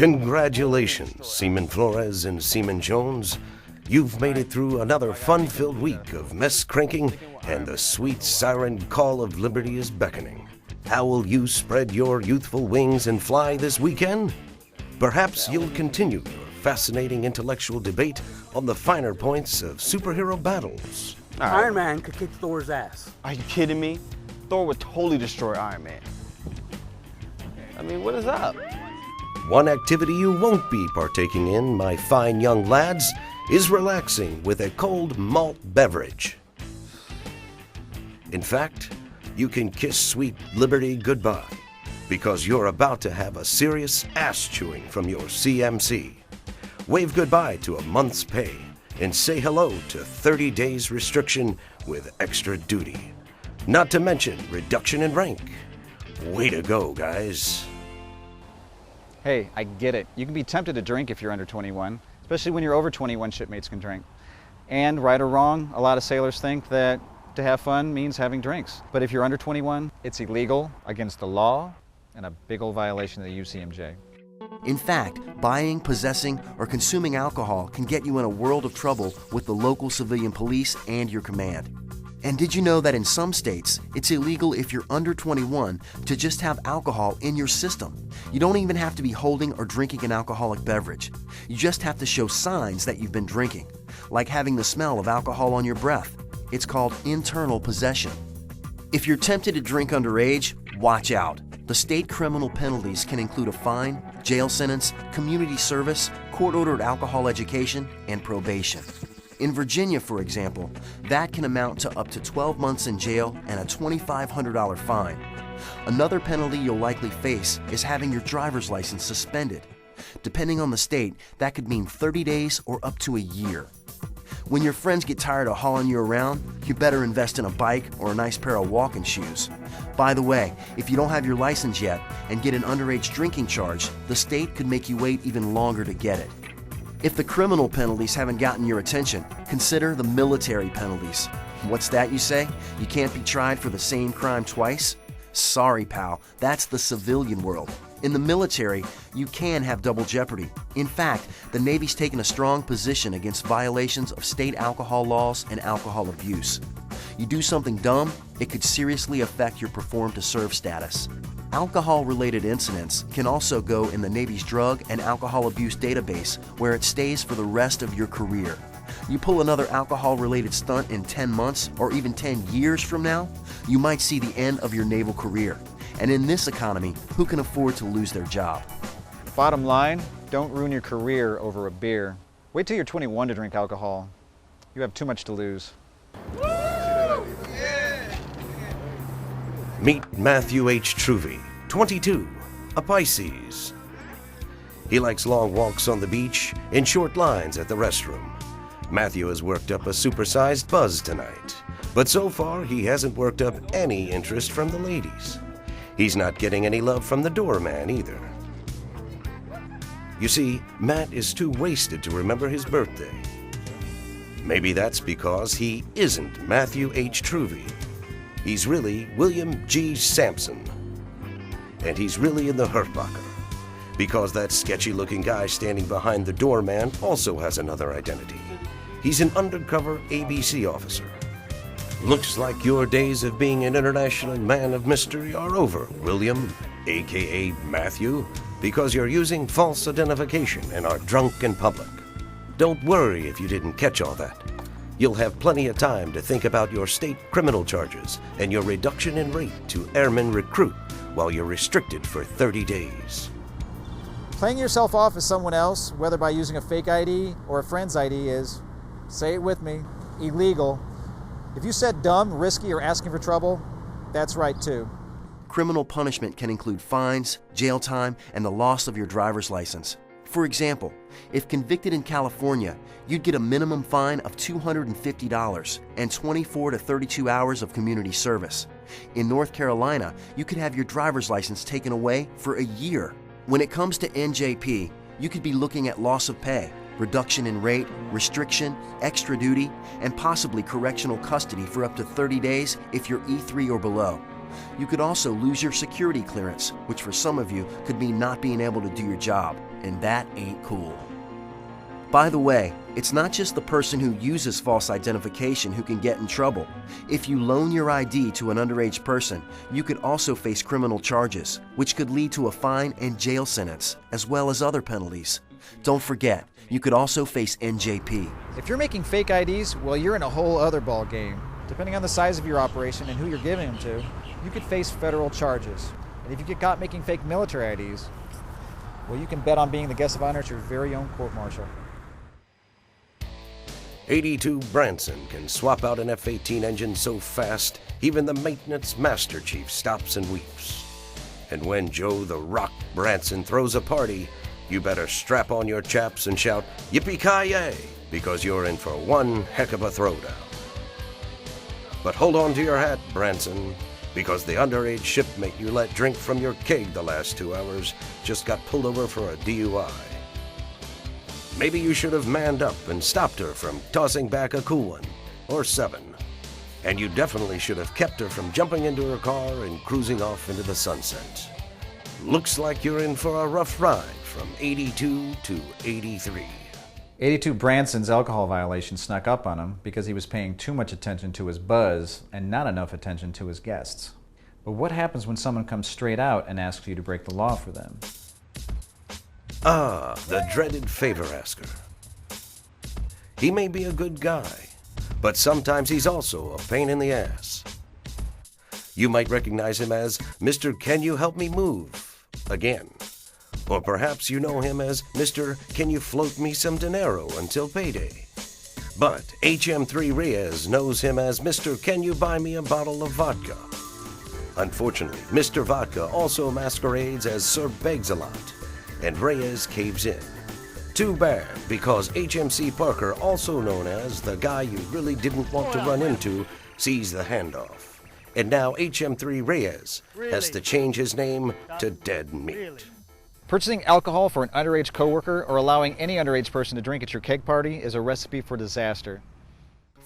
Congratulations, Seaman Flores and Seaman Jones. You've made it through another fun-filled week of mess cranking, and the sweet siren call of liberty is beckoning. How will you spread your youthful wings and fly this weekend? Perhaps you'll continue your fascinating intellectual debate on the finer points of superhero battles. Iron Man could kick Thor's ass. Are you kidding me? Thor would totally destroy Iron Man. I mean, what is up? One activity you won't be partaking in, my fine young lads, is relaxing with a cold malt beverage. In fact, you can kiss sweet liberty goodbye, because you're about to have a serious ass chewing from your CMC. Wave goodbye to a month's pay and say hello to 30 days restriction with extra duty. Not to mention reduction in rank. Way to go, guys. Hey, I get it. You can be tempted to drink if you're under 21, especially when you're over 21, shipmates can drink. And right or wrong, a lot of sailors think that to have fun means having drinks. But if you're under 21, it's illegal, against the law, and a big old violation of the UCMJ. In fact, buying, possessing, or consuming alcohol can get you in a world of trouble with the local civilian police and your command. And did you know that in some states, it's illegal if you're under 21 to just have alcohol in your system? You don't even have to be holding or drinking an alcoholic beverage. You just have to show signs that you've been drinking, like having the smell of alcohol on your breath. It's called internal possession. If you're tempted to drink underage, watch out. The state criminal penalties can include a fine, jail sentence, community service, court-ordered alcohol education, and probation. In Virginia, for example, that can amount to up to 12 months in jail and a $2,500 fine. Another penalty you'll likely face is having your driver's license suspended. Depending on the state, that could mean 30 days or up to a year. When your friends get tired of hauling you around, you better invest in a bike or a nice pair of walking shoes. By the way, if you don't have your license yet and get an underage drinking charge, the state could make you wait even longer to get it. If the criminal penalties haven't gotten your attention, consider the military penalties. What's that, you say? You can't be tried for the same crime twice? Sorry, pal, that's the civilian world. In the military, you can have double jeopardy. In fact, the Navy's taken a strong position against violations of state alcohol laws and alcohol abuse. You do something dumb, it could seriously affect your perform to serve status. Alcohol-related incidents can also go in the Navy's drug and alcohol abuse database, where it stays for the rest of your career. You pull another alcohol-related stunt in 10 months or even 10 years from now, you might see the end of your naval career. And in this economy, who can afford to lose their job? Bottom line, don't ruin your career over a beer. Wait till you're 21 to drink alcohol. You have too much to lose. Meet Matthew H. Truvy, 22, a Pisces. He likes long walks on the beach and short lines at the restroom. Matthew has worked up a supersized buzz tonight, but so far he hasn't worked up any interest from the ladies. He's not getting any love from the doorman either. You see, Matt is too wasted to remember his birthday. Maybe that's because he isn't Matthew H. Truvy. He's really William G. Sampson. And he's really in the Hurt Locker, because that sketchy-looking guy standing behind the doorman also has another identity. He's an undercover ABC officer. Looks like your days of being an international man of mystery are over, William, a.k.a. Matthew, because you're using false identification and are drunk in public. Don't worry if you didn't catch all that. You'll have plenty of time to think about your state criminal charges and your reduction in rate to airman recruit while you're restricted for 30 days. Playing yourself off as someone else, whether by using a fake ID or a friend's ID, is, say it with me, illegal. If you said dumb, risky, or asking for trouble, that's right too. Criminal punishment can include fines, jail time, and the loss of your driver's license. For example, if convicted in California, you'd get a minimum fine of $250 and 24 to 32 hours of community service. In North Carolina, you could have your driver's license taken away for a year. When it comes to NJP, you could be looking at loss of pay, reduction in rate, restriction, extra duty, and possibly correctional custody for up to 30 days if you're E3 or below. You could also lose your security clearance, which for some of you could mean not being able to do your job. and that ain't cool. By the way, it's not just the person who uses false identification who can get in trouble. If you loan your ID to an underage person, you could also face criminal charges, which could lead to a fine and jail sentence, as well as other penalties. Don't forget, you could also face NJP. If you're making fake IDs, well, you're in a whole other ball game. Depending on the size of your operation and who you're giving them to, you could face federal charges. And if you get caught making fake military IDs, well, you can bet on being the guest of honor at your very own court-martial. 82 Branson can swap out an F-18 engine so fast, even the maintenance master chief stops and weeps. And when Joe the Rock Branson throws a party, you better strap on your chaps and shout, "Yippee-ki-yay!" because you're in for one heck of a throwdown. But hold on to your hat, Branson, because the underage shipmate you let drink from your keg the last 2 hours just got pulled over for a DUI. Maybe you should have manned up and stopped her from tossing back a cool one, or 7. And you definitely should have kept her from jumping into her car and cruising off into the sunset. Looks like you're in for a rough ride from 82 to 83. 82 Branson's alcohol violation snuck up on him because he was paying too much attention to his buzz and not enough attention to his guests. But what happens when someone comes straight out and asks you to break the law for them? Ah, the dreaded favor asker. He may be a good guy, but sometimes he's also a pain in the ass. You might recognize him as Mr. Can You Help Me Move? Again. Or perhaps you know him as Mr. Can You Float Me Some Dinero Until Payday? But HM3 Reyes knows him as Mr. Can You Buy Me a Bottle of Vodka? Unfortunately, Mr. Vodka also masquerades as Sir Begs-a-Lot, and Reyes caves in. Too bad, because HMC Parker, also known as the guy you really didn't want to run into, sees the handoff. And now HM3 Reyes has to change his name to Dead Meat. Purchasing alcohol for an underage coworker or allowing any underage person to drink at your keg party is a recipe for disaster.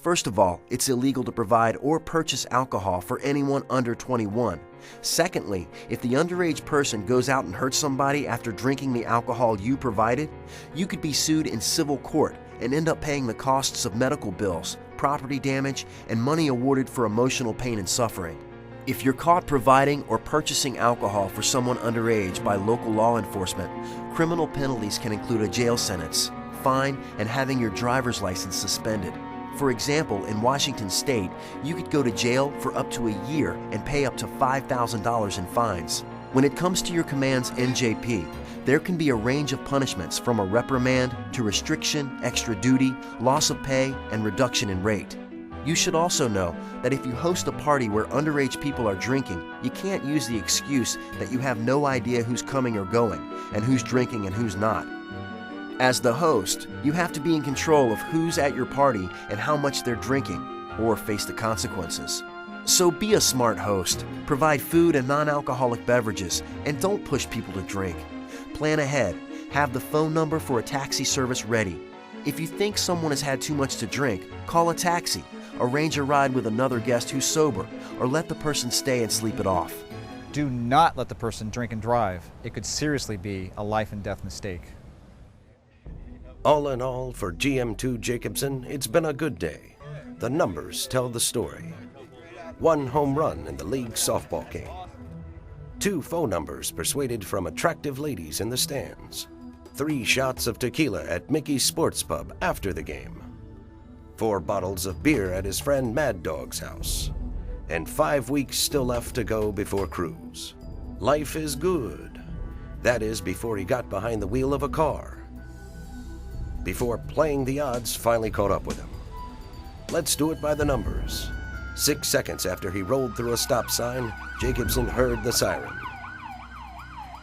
First of all, it's illegal to provide or purchase alcohol for anyone under 21. Secondly, if the underage person goes out and hurts somebody after drinking the alcohol you provided, you could be sued in civil court and end up paying the costs of medical bills, property damage, and money awarded for emotional pain and suffering. If you're caught providing or purchasing alcohol for someone underage by local law enforcement, criminal penalties can include a jail sentence, fine, and having your driver's license suspended. For example, in Washington State, you could go to jail for up to a year and pay up to $5,000 in fines. When it comes to your command's NJP, there can be a range of punishments from a reprimand to restriction, extra duty, loss of pay, and reduction in rate. You should also know that if you host a party where underage people are drinking, you can't use the excuse that you have no idea who's coming or going, and who's drinking and who's not. As the host, you have to be in control of who's at your party and how much they're drinking, or face the consequences. So be a smart host, provide food and non-alcoholic beverages, and don't push people to drink. Plan ahead, have the phone number for a taxi service ready. If you think someone has had too much to drink, call a taxi, arrange a ride with another guest who's sober, or let the person stay and sleep it off. Do not let the person drink and drive. It could seriously be a life and death mistake. All in all, for GM2 Jacobson, it's been a good day. The numbers tell the story. 1 home run in the league softball game. 2 phone numbers persuaded from attractive ladies in the stands. 3 shots of tequila at Mickey's Sports Pub after the game. 4 bottles of beer at his friend Mad Dog's house. And 5 weeks still left to go before cruise. Life is good. That is, before he got behind the wheel of a car. Before playing the odds finally caught up with him. Let's do it by the numbers. 6 seconds after he rolled through a stop sign, Jacobson heard the siren.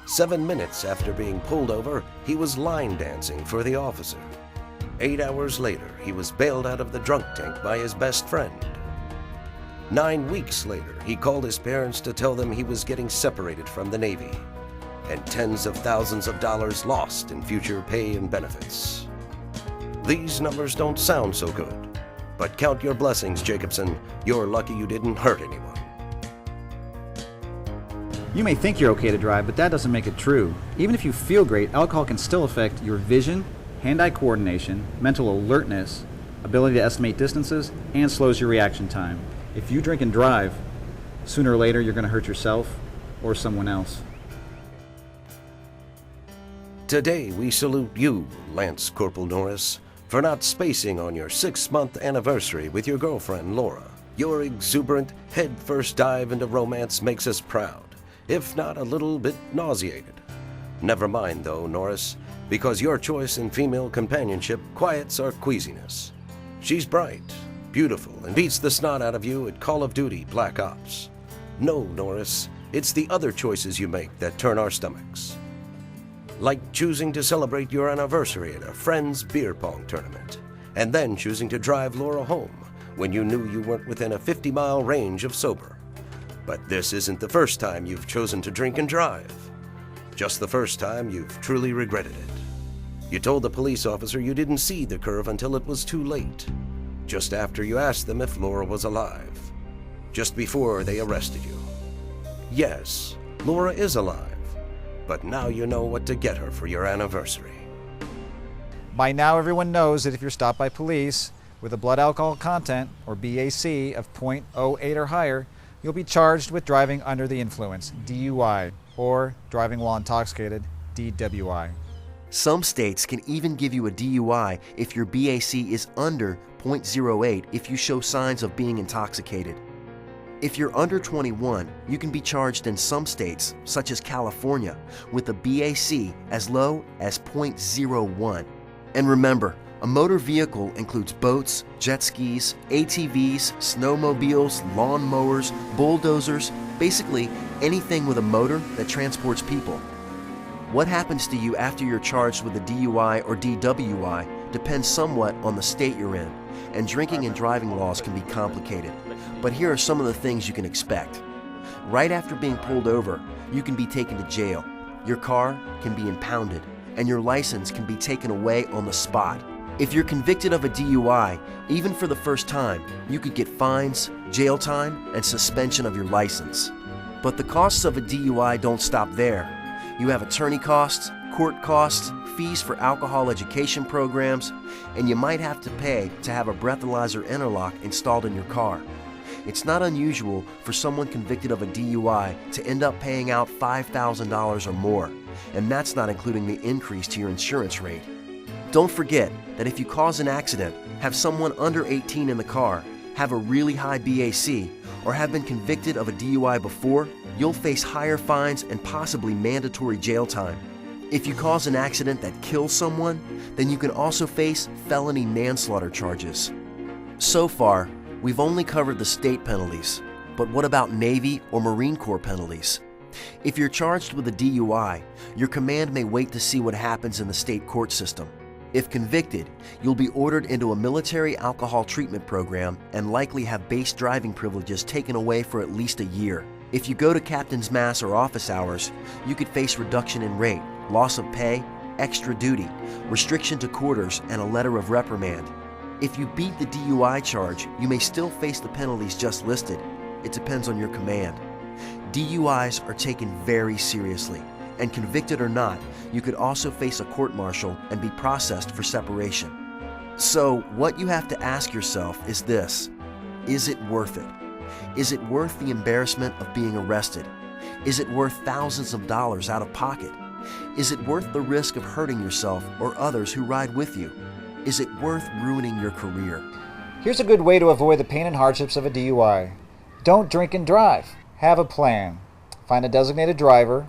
7 minutes after being pulled over, he was line dancing for the officer. 8 hours later, he was bailed out of the drunk tank by his best friend. 9 weeks later, he called his parents to tell them he was getting separated from the Navy, and tens of thousands of dollars lost in future pay and benefits. These numbers don't sound so good, but count your blessings, Jacobson. You're lucky you didn't hurt anyone. You may think you're okay to drive, but that doesn't make it true. Even if you feel great, alcohol can still affect your vision, hand-eye coordination, mental alertness, ability to estimate distances, and slows your reaction time. If you drink and drive, sooner or later you're going to hurt yourself or someone else. Today we salute you, Lance Corporal Norris, for not spacing on your 6-month anniversary with your girlfriend, Laura. Your exuberant, head-first dive into romance makes us proud, if not a little bit nauseated. Never mind, though, Norris, because your choice in female companionship quiets our queasiness. She's bright, beautiful, and beats the snot out of you at Call of Duty Black Ops. No, Norris, it's the other choices you make that turn our stomachs. Like choosing to celebrate your anniversary at a friend's beer pong tournament, and then choosing to drive Laura home when you knew you weren't within a 50-mile range of sober. But this isn't the first time you've chosen to drink and drive. Just the first time you've truly regretted it. You told the police officer you didn't see the curve until it was too late, just after you asked them if Laura was alive, just before they arrested you. Yes, Laura is alive, but now you know what to get her for your anniversary. By now, everyone knows that if you're stopped by police with a blood alcohol content, or BAC, of .08 or higher, you'll be charged with driving under the influence, DUI, or driving while intoxicated, DWI. Some states can even give you a DUI if your BAC is under .08 if you show signs of being intoxicated. If you're under 21, you can be charged in some states, such as California, with a BAC as low as .01. And remember, a motor vehicle includes boats, jet skis, ATVs, snowmobiles, lawnmowers, bulldozers, basically anything with a motor that transports people. What happens to you after you're charged with a DUI or DWI depends somewhat on the state you're in, and drinking and driving laws can be complicated. But here are some of the things you can expect. Right after being pulled over, you can be taken to jail. Your car can be impounded, and your license can be taken away on the spot. If you're convicted of a DUI, even for the first time, you could get fines, jail time, and suspension of your license. But the costs of a DUI don't stop there. You have attorney costs, court costs, fees for alcohol education programs, and you might have to pay to have a breathalyzer interlock installed in your car. It's not unusual for someone convicted of a DUI to end up paying out $5,000 or more, and that's not including the increase to your insurance rate. Don't forget that if you cause an accident, have someone under 18 in the car, have a really high BAC, or have been convicted of a DUI before, you'll face higher fines and possibly mandatory jail time. If you cause an accident that kills someone, then you can also face felony manslaughter charges. So far, we've only covered the state penalties, but what about Navy or Marine Corps penalties? If you're charged with a DUI, your command may wait to see what happens in the state court system. If convicted, you'll be ordered into a military alcohol treatment program and likely have base driving privileges taken away for at least a year. If you go to captain's mass or office hours, you could face reduction in rate, loss of pay, extra duty, restriction to quarters, and a letter of reprimand. If you beat the DUI charge, you may still face the penalties just listed. It depends on your command. DUIs are taken very seriously, and convicted or not, you could also face a court-martial and be processed for separation. So what you have to ask yourself is this: is it worth it? Is it worth the embarrassment of being arrested? Is it worth thousands of dollars out of pocket? Is it worth the risk of hurting yourself or others who ride with you? Is it worth ruining your career? Here's a good way to avoid the pain and hardships of a DUI. Don't drink and drive. Have a plan. Find a designated driver.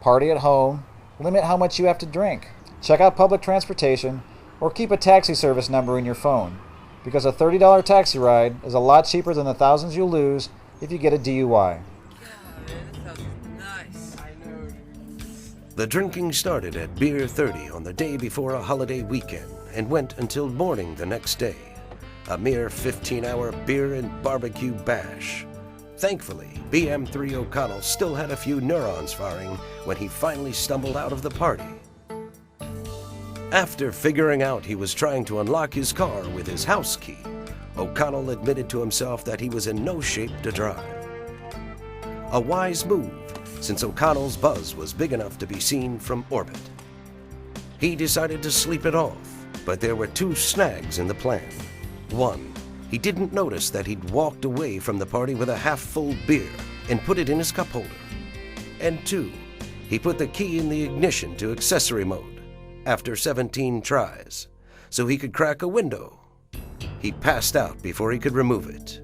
Party at home. Limit how much you have to drink. Check out public transportation, or keep a taxi service number in your phone, because a $30 taxi ride is a lot cheaper than the thousands you'll lose if you get a DUI. The drinking started at Beer 30 on the day before a holiday weekend and went until morning the next day. A mere 15-hour beer and barbecue bash. Thankfully, BM3 O'Connell still had a few neurons firing when he finally stumbled out of the party. After figuring out he was trying to unlock his car with his house key, O'Connell admitted to himself that he was in no shape to drive. A wise move, since O'Connell's buzz was big enough to be seen from orbit. He decided to sleep it off, but there were two snags in the plan. One, he didn't notice that he'd walked away from the party with a half-full beer and put it in his cup holder. And two, he put the key in the ignition to accessory mode after 17 tries, so he could crack a window. He passed out before he could remove it.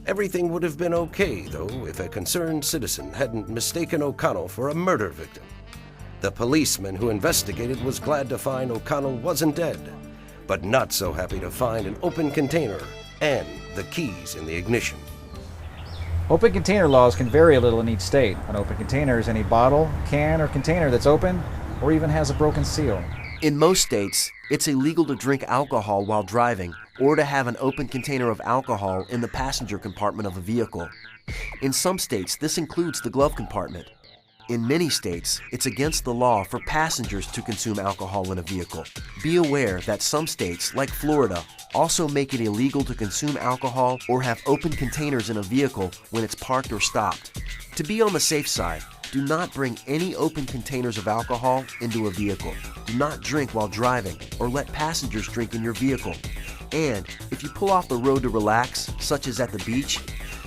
Everything would have been okay, though, if a concerned citizen hadn't mistaken O'Connell for a murder victim. The policeman who investigated was glad to find O'Connell wasn't dead, but not so happy to find an open container and the keys in the ignition. Open container laws can vary a little in each state. An open container is any bottle, can, or container that's open or even has a broken seal. In most states, it's illegal to drink alcohol while driving or to have an open container of alcohol in the passenger compartment of a vehicle. In some states, this includes the glove compartment. In many states, it's against the law for passengers to consume alcohol in a vehicle. Be aware that some states, like Florida, also make it illegal to consume alcohol or have open containers in a vehicle when it's parked or stopped. To be on the safe side, do not bring any open containers of alcohol into a vehicle. Do not drink while driving or let passengers drink in your vehicle. And if you pull off the road to relax, such as at the beach,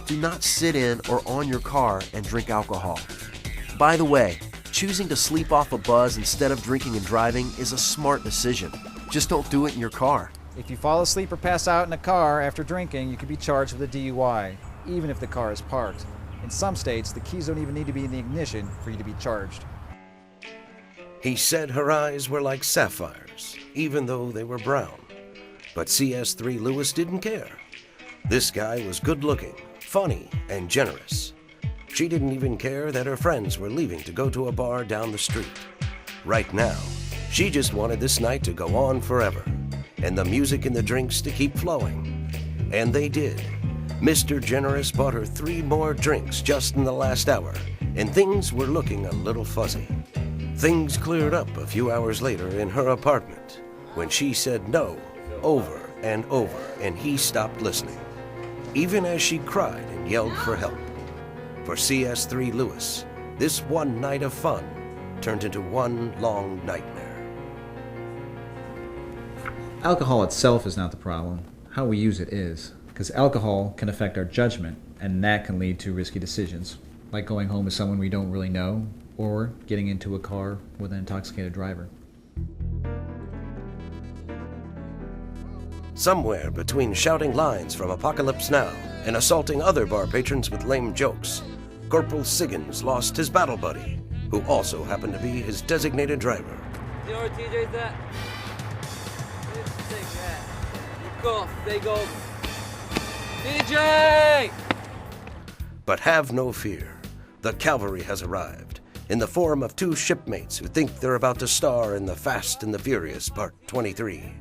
do not sit in or on your car and drink alcohol. By the way, choosing to sleep off a buzz instead of drinking and driving is a smart decision. Just don't do it in your car. If you fall asleep or pass out in a car after drinking, you could be charged with a DUI, even if the car is parked. In some states, the keys don't even need to be in the ignition for you to be charged. He said her eyes were like sapphires, even though they were brown. But CS3 Lewis didn't care. This guy was good-looking, funny, and generous. She didn't even care that her friends were leaving to go to a bar down the street. Right now, she just wanted this night to go on forever, and the music and the drinks to keep flowing. And they did. Mr. Generous bought her 3 more drinks just in the last hour, and things were looking a little fuzzy. Things cleared up a few hours later in her apartment, when she said no over and over, and he stopped listening, even as she cried and yelled for help. For CS3 Lewis, this one night of fun turned into one long nightmare. Alcohol itself is not the problem. How we use it is. Because alcohol can affect our judgment, and that can lead to risky decisions, like going home with someone we don't really know, or getting into a car with an intoxicated driver. Somewhere between shouting lines from Apocalypse Now and assaulting other bar patrons with lame jokes, Corporal Siggins lost his battle buddy, who also happened to be his designated driver. You know where TJ's at? Take that. You cough, they go. TJ! But have no fear. The cavalry has arrived, in the form of 2 shipmates who think they're about to star in The Fast and the Furious Part 23.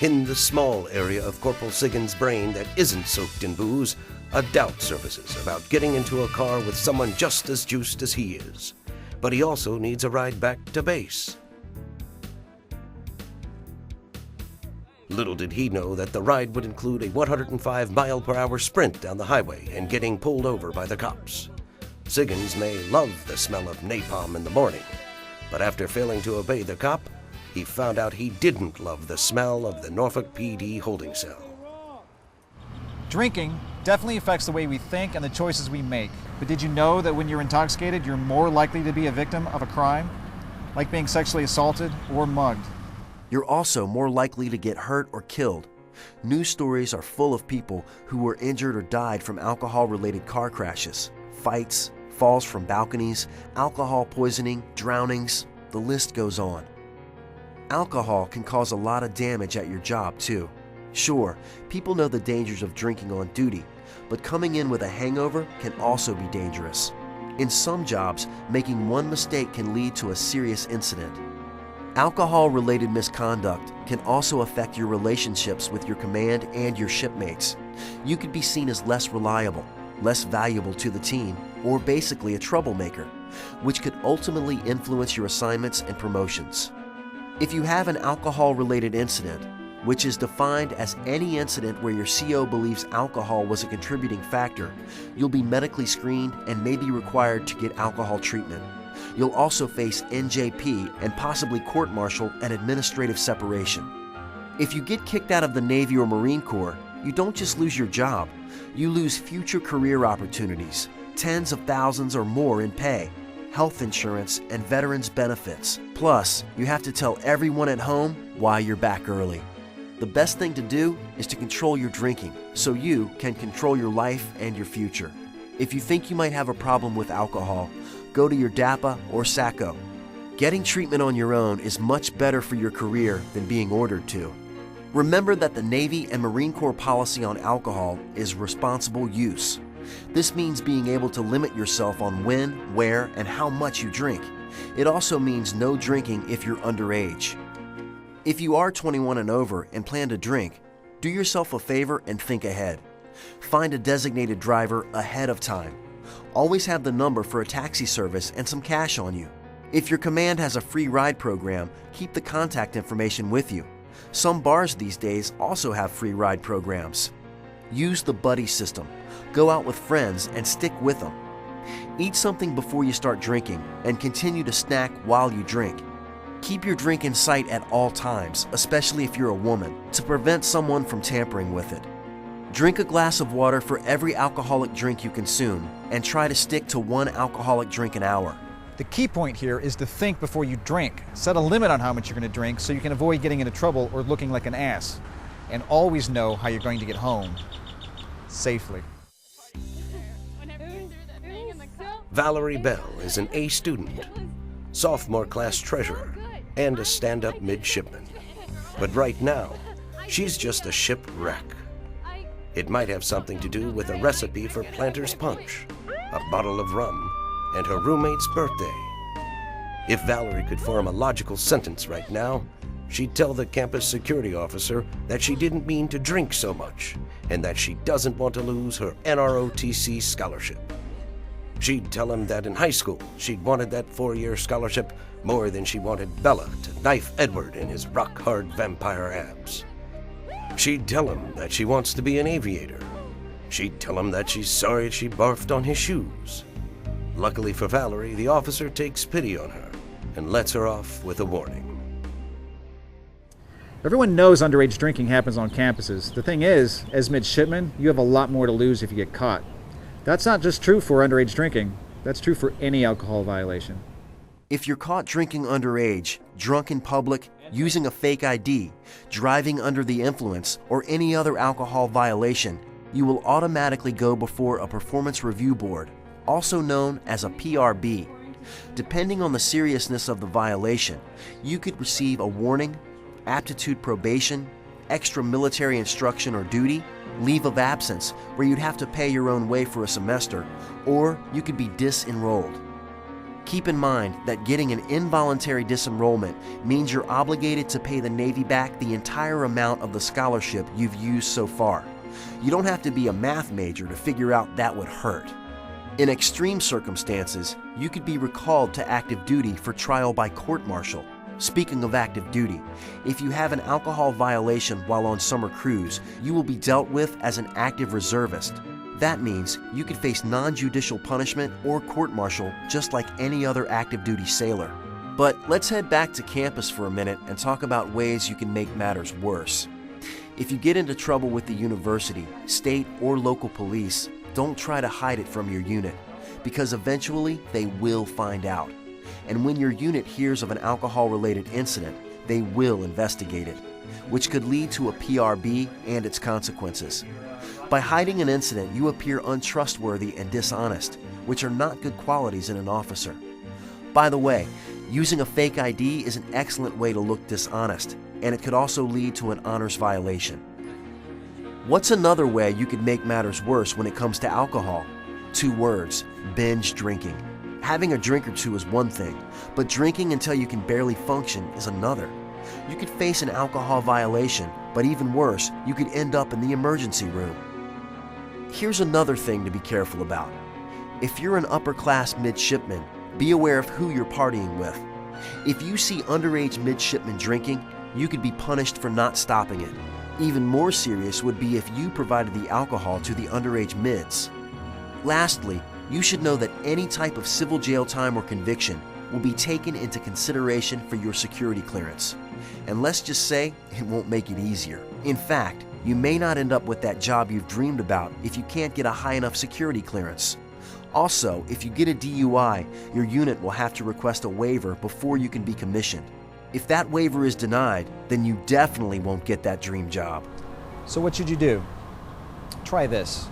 In the small area of Corporal Siggins' brain that isn't soaked in booze, a doubt surfaces about getting into a car with someone just as juiced as he is. But he also needs a ride back to base. Little did he know that the ride would include a 105-mile-per-hour sprint down the highway and getting pulled over by the cops. Siggins may love the smell of napalm in the morning, but after failing to obey the cop, he found out he didn't love the smell of the Norfolk PD holding cell. Drinking definitely affects the way we think and the choices we make. But did you know that when you're intoxicated, you're more likely to be a victim of a crime, like being sexually assaulted or mugged? You're also more likely to get hurt or killed. News stories are full of people who were injured or died from alcohol-related car crashes, fights, falls from balconies, alcohol poisoning, drownings. The list goes on. Alcohol can cause a lot of damage at your job, too. Sure, people know the dangers of drinking on duty, but coming in with a hangover can also be dangerous. In some jobs, making one mistake can lead to a serious incident. Alcohol-related misconduct can also affect your relationships with your command and your shipmates. You could be seen as less reliable, less valuable to the team, or basically a troublemaker, which could ultimately influence your assignments and promotions. If you have an alcohol-related incident, which is defined as any incident where your CO believes alcohol was a contributing factor, you'll be medically screened and may be required to get alcohol treatment. You'll also face NJP and possibly court-martial and administrative separation. If you get kicked out of the Navy or Marine Corps, you don't just lose your job, you lose future career opportunities, tens of thousands or more in pay, health insurance, and veterans benefits. Plus, you have to tell everyone at home why you're back early. The best thing to do is to control your drinking so you can control your life and your future. If you think you might have a problem with alcohol, go to your DAPA or SACO. Getting treatment on your own is much better for your career than being ordered to. Remember that the Navy and Marine Corps policy on alcohol is responsible use. This means being able to limit yourself on when, where, and how much you drink. It also means no drinking if you're underage. If you are 21 and over and plan to drink, do yourself a favor and think ahead. Find a designated driver ahead of time. Always have the number for a taxi service and some cash on you. If your command has a free ride program, keep the contact information with you. Some bars these days also have free ride programs. Use the buddy system. Go out with friends and stick with them. Eat something before you start drinking and continue to snack while you drink. Keep your drink in sight at all times, especially if you're a woman, to prevent someone from tampering with it. Drink a glass of water for every alcoholic drink you consume and try to stick to 1 alcoholic drink an hour. The key point here is to think before you drink. Set a limit on how much you're going to drink so you can avoid getting into trouble or looking like an ass. And always know how you're going to get home safely. Valerie Bell is an A student, sophomore class treasurer, and a stand-up midshipman. But right now, she's just a shipwreck. It might have something to do with a recipe for Planter's Punch, a bottle of rum, and her roommate's birthday. If Valerie could form a logical sentence right now, she'd tell the campus security officer that she didn't mean to drink so much and that she doesn't want to lose her NROTC scholarship. She'd tell him that in high school she'd wanted that 4-year scholarship more than she wanted Bella to knife Edward in his rock-hard vampire abs. She'd tell him that she wants to be an aviator. She'd tell him that she's sorry she barfed on his shoes. Luckily for Valerie, the officer takes pity on her and lets her off with a warning. Everyone knows underage drinking happens on campuses. The thing is, as midshipmen, you have a lot more to lose if you get caught. That's not just true for underage drinking. That's true for any alcohol violation. If you're caught drinking underage, drunk in public, using a fake ID, driving under the influence, or any other alcohol violation, you will automatically go before a performance review board, also known as a PRB. Depending on the seriousness of the violation, you could receive a warning, aptitude probation, extra military instruction or duty, leave of absence where you'd have to pay your own way for a semester, or you could be disenrolled. Keep in mind that getting an involuntary disenrollment means you're obligated to pay the Navy back the entire amount of the scholarship you've used so far. You don't have to be a math major to figure out that would hurt. In extreme circumstances, you could be recalled to active duty for trial by court-martial. Speaking of active duty, if you have an alcohol violation while on summer cruise, you will be dealt with as an active reservist. That means you could face non-judicial punishment or court-martial just like any other active duty sailor. But let's head back to campus for a minute and talk about ways you can make matters worse. If you get into trouble with the university, state, or local police, don't try to hide it from your unit, because eventually they will find out. And when your unit hears of an alcohol-related incident, they will investigate it, which could lead to a PRB and its consequences. By hiding an incident, you appear untrustworthy and dishonest, which are not good qualities in an officer. By the way, using a fake ID is an excellent way to look dishonest, and it could also lead to an honors violation. What's another way you could make matters worse when it comes to alcohol? 2 words: binge drinking. Having a drink or two is one thing, but drinking until you can barely function is another. You could face an alcohol violation, but even worse, you could end up in the emergency room. Here's another thing to be careful about. If you're an upper-class midshipman, be aware of who you're partying with. If you see underage midshipmen drinking, you could be punished for not stopping it. Even more serious would be if you provided the alcohol to the underage mids. Lastly, you should know that any type of civil jail time or conviction will be taken into consideration for your security clearance. And let's just say, it won't make it easier. In fact, you may not end up with that job you've dreamed about if you can't get a high enough security clearance. Also, if you get a DUI, your unit will have to request a waiver before you can be commissioned. If that waiver is denied, then you definitely won't get that dream job. So what should you do? Try this.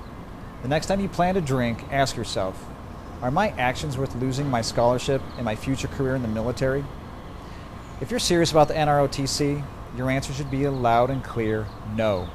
The next time you plan to drink, ask yourself, are my actions worth losing my scholarship and my future career in the military? If you're serious about the NROTC, your answer should be a loud and clear no.